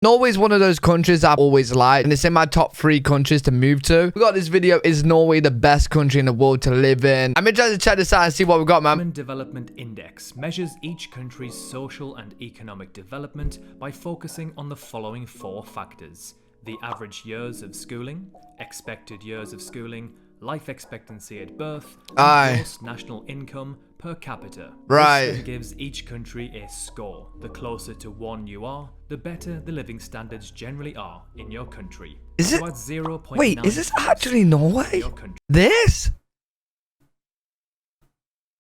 Norway's one of those countries I've always liked, and it's in my top 3 countries to move to. We got this video, is Norway the best country in the world to live in? I'm interested to check this out and see what we got, man. Human Development Index measures each country's social and economic development by focusing on the following 4 factors: the average years of schooling, expected years of schooling, life expectancy at birth, and gross national income per capita. Right. This then gives each country a score. The closer to 1 you are, the better the living standards generally are in your country. Is it? So at 0.9 Wait, is this actually Norway? This?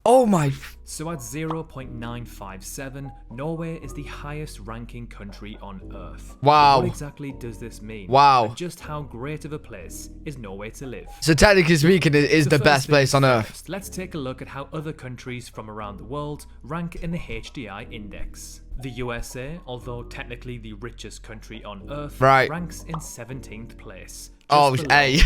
Oh my. So at 0.957, Norway is the highest ranking country on Earth. Wow. What exactly does this mean? Wow. And just how great of a place is Norway to live? So technically speaking, it is So the best place on Earth. first, let's take a look at how other countries from around the world rank in the HDI index. The USA, although technically the richest country on Earth, ranks in 17th place. Oh, hey.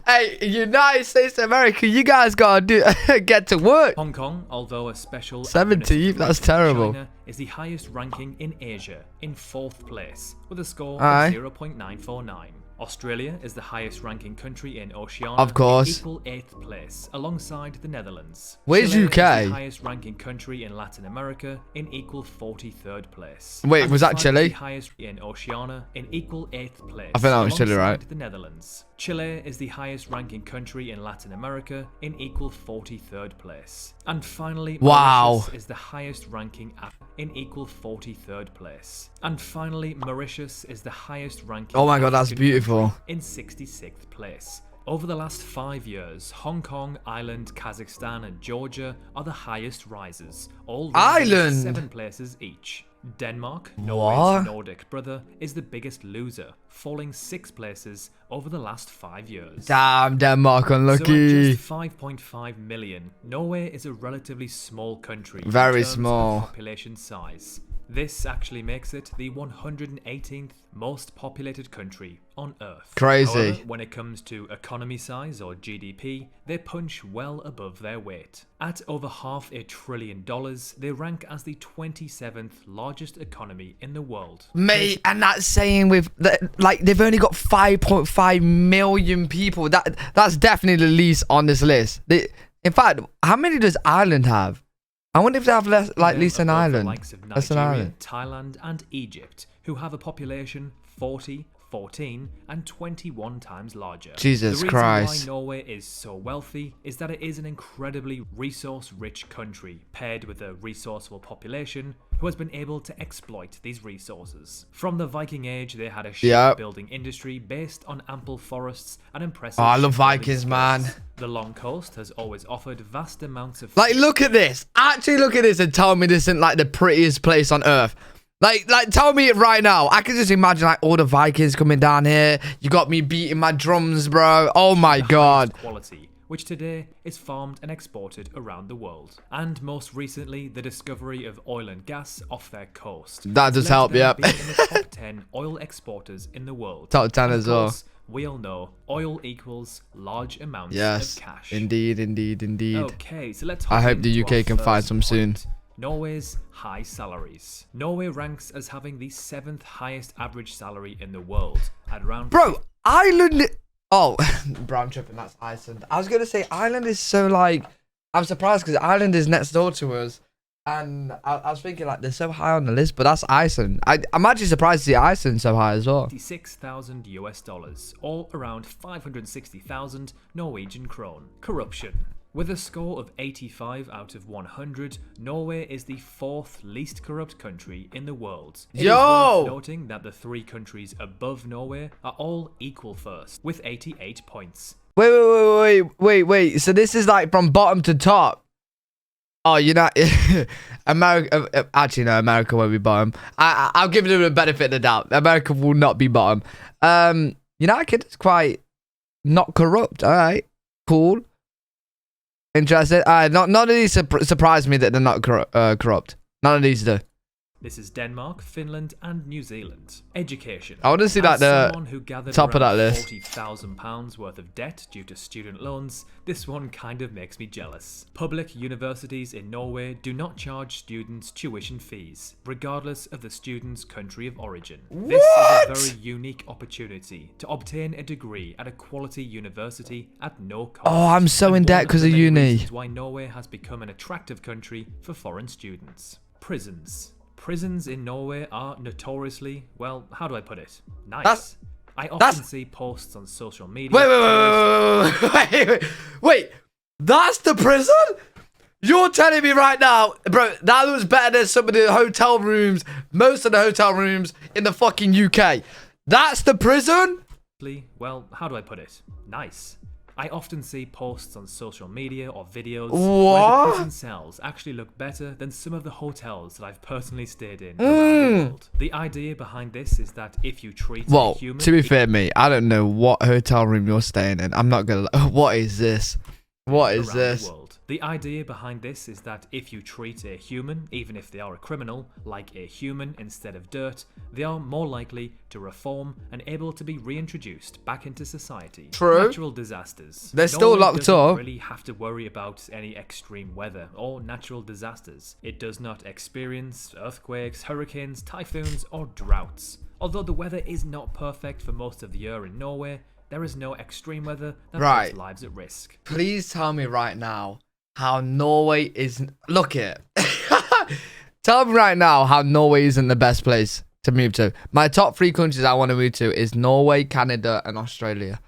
Hey, United States of America, you guys gotta get to work. Hong Kong, although a special 17th, that's terrible. China, is the highest ranking in Asia, in 4th place, with a score of 0.949. Australia is the highest ranking country in Oceania, of course, in equal 8th place, alongside the Netherlands. Where's Chile UK? Is the highest ranking country in Latin America, in equal 43rd place. Wait, and was that Chile? The highest in Oceania, in equal 8th place. I think that was Chile, right? The Netherlands. Chile is the highest ranking country in Latin America, in equal 43rd place. And finally, Mauritius is the highest ranking in equal 43rd place. And finally, Mauritius is the highest ranking. Oh my god, that's beautiful. In 66th place. Over the last 5 years, Hong Kong, Ireland, Kazakhstan, and Georgia are the highest risers, all rising 7 places each. Denmark, Norway's Nordic brother, is the biggest loser, falling 6 places over the last 5 years. Damn, Denmark unlucky. So at just 5.5 million, Norway is a relatively small country. Very in terms small. of population size. This actually makes it the 118th most populated country on Earth. Crazy. However, when it comes to economy size or GDP, they punch well above their weight. At over $500 billion, they rank as the 27th largest economy in the world. Mate, and that's saying like they've only got 5.5 million people. That's definitely the least on this list. In fact, how many does Ireland have? I wonder if they have less, like least than Ireland. Likes of Nigeria, Thailand, and Egypt, who have a population 40, 14, and 21 times larger. Jesus Christ. The reason why Norway is so wealthy is that it is an incredibly resource-rich country, paired with a resourceful population who has been able to exploit these resources. From the Viking Age, they had a shipbuilding industry based on ample forests and impressive. Oh, I love Vikings, man. The long coast has always offered vast amounts of. Like, look at this. Actually, look at this and tell me this isn't like the prettiest place on Earth. Like, tell me it right now. I can just imagine like all the Vikings coming down here. You got me beating my drums, bro. Oh my god. Quality, which today is farmed and exported around the world. And most recently, the discovery of oil and gas off their coast. That does help, yeah. Being in the top 10 oil exporters in the world. Top 10 as well. We all know oil equals large amounts of cash. Indeed, indeed, indeed. Okay, so let's. I hope the UK can find some soon. Norway's high salaries. Norway ranks as having the 7th highest average salary in the world at around. Bro, Ireland. Oh, bro, I'm tripping. That's Iceland. I was gonna say Ireland is so like. I'm surprised because Ireland is next door to us, and I was thinking like they're so high on the list, but that's Iceland. I'm actually surprised to see Iceland so high as well. $56,000 or around 560,000 Norwegian krone. Corruption. With a score of 85 out of 100, Norway is the 4th least corrupt country in the world. It is worth noting that the 3 countries above Norway are all equal first, with 88 points. Wait. So this is like from bottom to top. Oh, you're not America. Actually, no, America won't be bottom. I'll give it a benefit of the doubt. America will not be bottom. United is quite not corrupt. All right, cool. Interesting. None of these surprise me that they're not corrupt. None of these do. This is Denmark, Finland, and New Zealand. Education. I want to see As that someone who gathered top of that around list. £40,000 worth of debt due to student loans, this one kind of makes me jealous. Public universities in Norway do not charge students tuition fees, regardless of the student's country of origin. This is a very unique opportunity to obtain a degree at a quality university at no cost. Oh, I'm so and in debt one because the of many uni. reasons why Norway has become an attractive country for foreign students. Prisons. Prisons in Norway are notoriously, well, how do I put it? Nice. I often see posts on social media. Wait. That's the prison? You're telling me right now, bro, that was better than some of the hotel rooms, most of the hotel rooms in the fucking UK. That's the prison? Well, how do I put it? Nice. I often see posts on social media or videos What? where the prison cells actually look better than some of the hotels that I've personally stayed in around the world. The idea behind this is that if you treat a human... to be fair, mate, I don't know what hotel room you're staying in. I'm not gonna... What is this? What is this? The idea behind this is that if you treat a human, even if they are a criminal, like a human instead of dirt, they are more likely to reform and able to be reintroduced back into society. True. Natural disasters. They're still Norway locked doesn't up. really have to worry about any extreme weather or natural disasters. It does not experience earthquakes, hurricanes, typhoons, or droughts. Although the weather is not perfect for most of the year in Norway, there is no extreme weather that puts lives at risk. Please tell me right now how Norway is... Look it. Tell me right now how Norway isn't the best place to move to. My top 3 countries I want to move to is Norway, Canada, and Australia.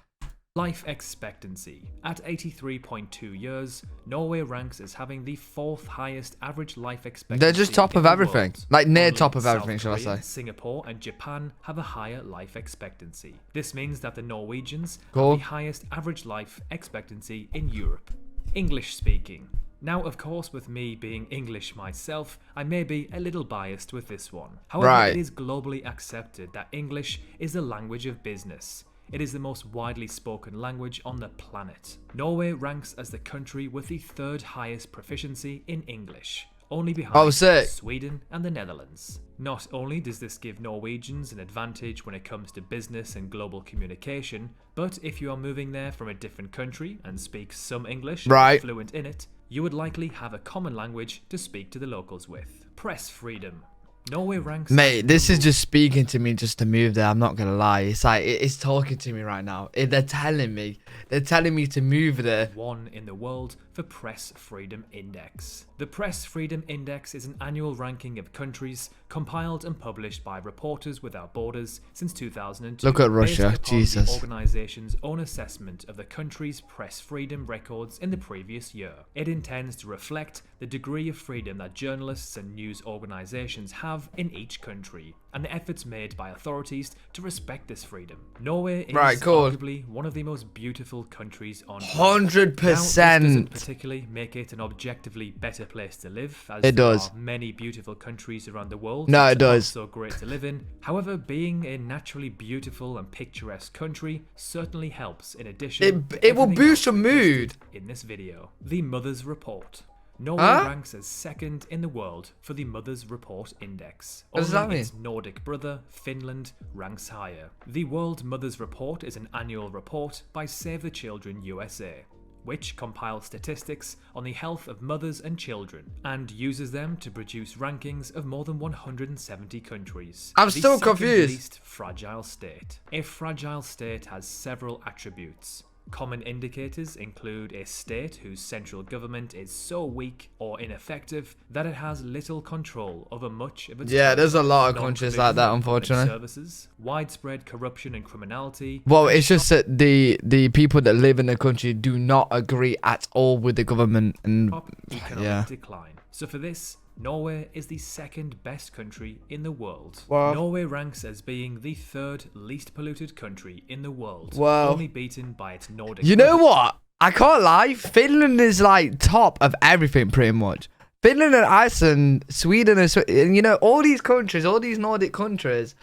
Life expectancy. At 83.2 years, Norway ranks as having the 4th highest average life expectancy. They're just top of everything. World. Like near Only top of South everything, shall I Korea, say. Singapore and Japan have a higher life expectancy. This means that the Norwegians Cool. have the highest average life expectancy in Europe. English speaking. Now, of course, with me being English myself, I may be a little biased with this one. However, it is globally accepted that English is the language of business. It is the most widely spoken language on the planet. Norway ranks as the country with the 3rd highest proficiency in English, only behind Sweden and the Netherlands. Not only does this give Norwegians an advantage when it comes to business and global communication, but if you are moving there from a different country and speak some English and are fluent in it, you would likely have a common language to speak to the locals with. Press freedom. Norway ranks... Mate, this is just speaking to me just to move there. I'm not going to lie. It's like, it's talking to me right now. They're telling me. They're telling me to move there. 1 in the world for Press Freedom Index. The Press Freedom Index is an annual ranking of countries compiled and published by Reporters Without Borders since 2002. Look at Russia, based upon Jesus. The organization's own assessment of the country's press freedom records in the previous year. It intends to reflect the degree of freedom that journalists and news organizations have in each country, and the efforts made by authorities to respect this freedom. Norway is arguably one of the most beautiful countries on Earth. 100%. Now, this doesn't particularly make it an objectively better place to live, as it there does. are many beautiful countries around the world. No, it does. So great to live in. However, being a naturally beautiful and picturesque country certainly helps. In addition, it will boost your mood. In this video, the Mother's Report. Norway ranks as 2nd in the world for the Mother's Report Index. What does that mean? Its Nordic brother, Finland, ranks higher. The World Mother's Report is an annual report by Save the Children USA, which compiles statistics on the health of mothers and children and uses them to produce rankings of more than 170 countries. I'm still confused. Least fragile state. A fragile state has several attributes. Common indicators include a state whose central government is so weak or ineffective that it has little control over much of its there's a lot of countries like that, unfortunately. Services, widespread corruption and criminality. Well, it's just that the people that live in the country do not agree at all with the government and economic decline. So for this, Norway is the 2nd best country in the world. Wow. Norway ranks as being the 3rd least polluted country in the world, wow. only beaten by its Nordic. You know what? I can't lie. Finland is like top of everything, pretty much. Finland and Iceland, Sweden, and you know, all these countries, all these Nordic countries,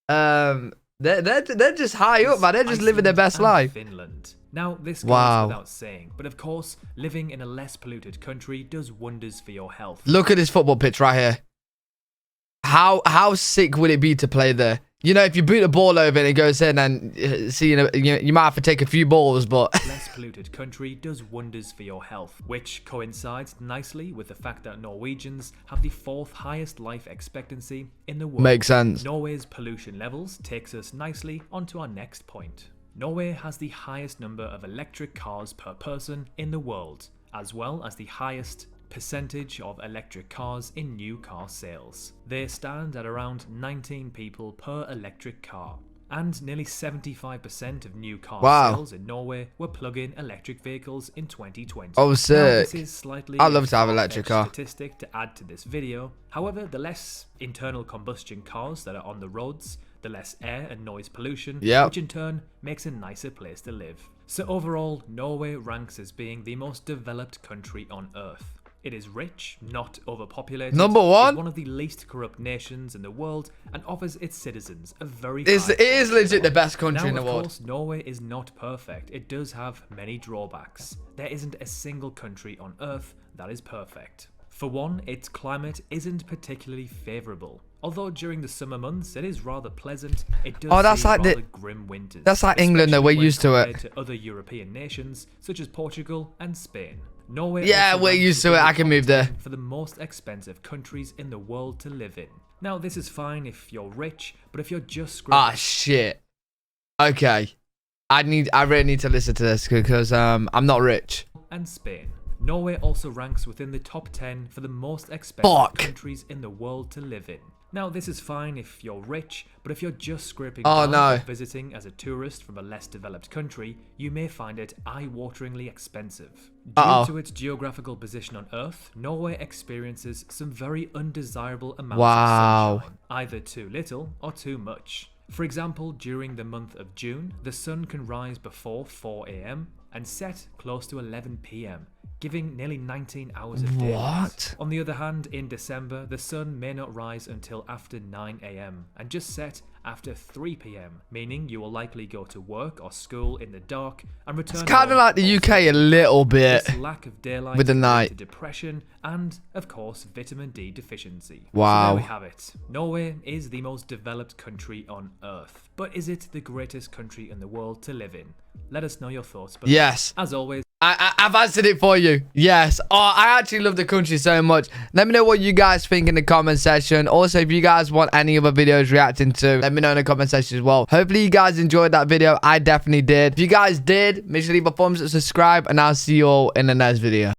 they're just high up, man. They're just living their best life. Finland. Now, this goes without saying, but of course, living in a less polluted country does wonders for your health. Look at this football pitch right here. how sick would it be to play there? You know, if you boot a ball over and it goes in, and see, you might have to take a few balls, but Less polluted country does wonders for your health, which coincides nicely with the fact that Norwegians have the 4th highest life expectancy in the world. Makes sense. Norway's pollution levels takes us nicely onto our next point. Norway has the highest number of electric cars per person in the world, as well as the highest percentage of electric cars in new car sales. They stand at around 19 people per electric car, and nearly 75% of new car sales in Norway were plug-in electric vehicles in 2020. Oh, sick. Now, this is slightly I'd love to have an electric car. Statistic to add to this video. However, the less internal combustion cars that are on the roads, the less air and noise pollution, which in turn makes a nicer place to live. So overall, Norway ranks as being the most developed country on Earth. It is rich, not overpopulated. Number 1? It's one of the least corrupt nations in the world and offers its citizens a very it is legit the best country in the world. Of course, Norway is not perfect. It does have many drawbacks. There isn't a single country on Earth that is perfect. For one, its climate isn't particularly favourable. Although during the summer months it is rather pleasant, it does that's see like rather grim winters. That's like England, though. We're used to it. To other European nations such as Portugal and Spain. Norway we're used to it. I can move there. For the most expensive countries in the world to live in. Now, this is fine if you're rich, but if you're just scraping... shit. Okay. I really need to listen to this because I'm not rich. And Spain. Norway also ranks within the top 10 for the most expensive countries in the world to live in. Now, this is fine if you're rich, but if you're just scraping by visiting as a tourist from a less developed country, you may find it eye-wateringly expensive. Due to its geographical position on Earth, Norway experiences some very undesirable amounts of sunshine, either too little or too much. For example, during the month of June, the sun can rise before 4 AM and set close to 11 PM. Giving nearly 19 hours of daylight. On the other hand, in December, the sun may not rise until after 9 AM and just set after 3 PM, meaning you will likely go to work or school in the dark and return. It's kind of like the UK a little bit. This lack of daylight with the night, to depression, and of course vitamin D deficiency. Wow. So there we have it. Norway is the most developed country on Earth, but is it the greatest country in the world to live in? Let us know your thoughts below. Yes. As always, I've answered it for you. Yes. Oh, I actually love the country so much. Let me know what you guys think in the comment section. Also, if you guys want any other videos reacting to, let me know in the comment section as well. Hopefully, you guys enjoyed that video. I definitely did. If you guys did, make sure to leave a thumbs up, subscribe, and I'll see you all in the next video.